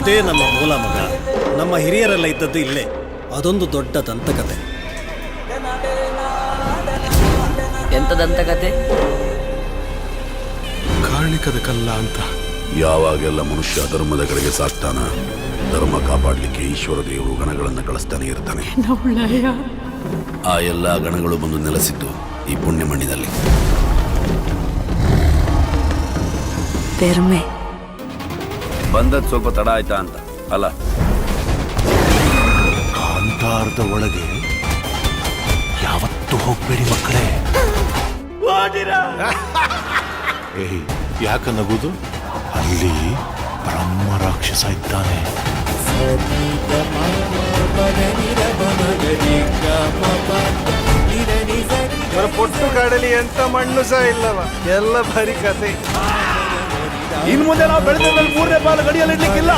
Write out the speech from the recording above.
ಇದೇ ನಮ್ಮ ಮೂಲ ಮಗ. ನಮ್ಮ ಹಿರಿಯರೆಲ್ಲ ಇದ್ದದ್ದು ಇಲ್ಲೇ. ಅದೊಂದು ದೊಡ್ಡ ದಂತಕತೆ. ಎಂತ ದಂತಕತೆ? ಕಾರ್ಣಿಕದ ಕಲ್ಲ ಅಂತ. ಯಾವಾಗೆಲ್ಲ ಮನುಷ್ಯ ಧರ್ಮದ ಕಡೆಗೆ ಸಾಕ್ತಾನ, ಧರ್ಮ ಕಾಪಾಡಲಿಕ್ಕೆ ಈಶ್ವರ ದೇವರು ಗಣಗಳನ್ನು ಕಳಿಸ್ತಾನೆ ಇರ್ತಾನೆ. ಆ ಎಲ್ಲ ಗಣಗಳು ಬಂದು ನೆಲೆಸಿದ್ದು ಈ ಪುಣ್ಯ ಮಣ್ಣಿನಲ್ಲಿ. ಬಂದದ್ದು ಸ್ವಲ್ಪ ತಡ ಆಯ್ತಾ ಅಂತ ಅಲ್ಲ. ಕಾಂತಾರದ ಒಳಗೆ ಯಾವತ್ತೂ ಹೋಗ್ಬೇಡಿ ಮಕ್ಕಳೇ. ಏಯ್, ಯಾಕ ನಗುದು? ಅಲ್ಲಿ ಬ್ರಹ್ಮ ರಾಕ್ಷಸ ಇದ್ದಾನೆ. ಪೊಟ್ಟು ಕಾಡಲಿ ಎಂತ ಮಣ್ಣು ಸಹ ಇಲ್ಲವ, ಎಲ್ಲ ಬರೀ ಕತೆ. ಇನ್ ಮುಂದೆ ನಾವು ಬೆಳೆದ 3ನೇ ಬಾಲ ಗಡಿಯಲ್ಲಿ ಇಡ್ಲಿಕ್ಕಿಲ್ಲ.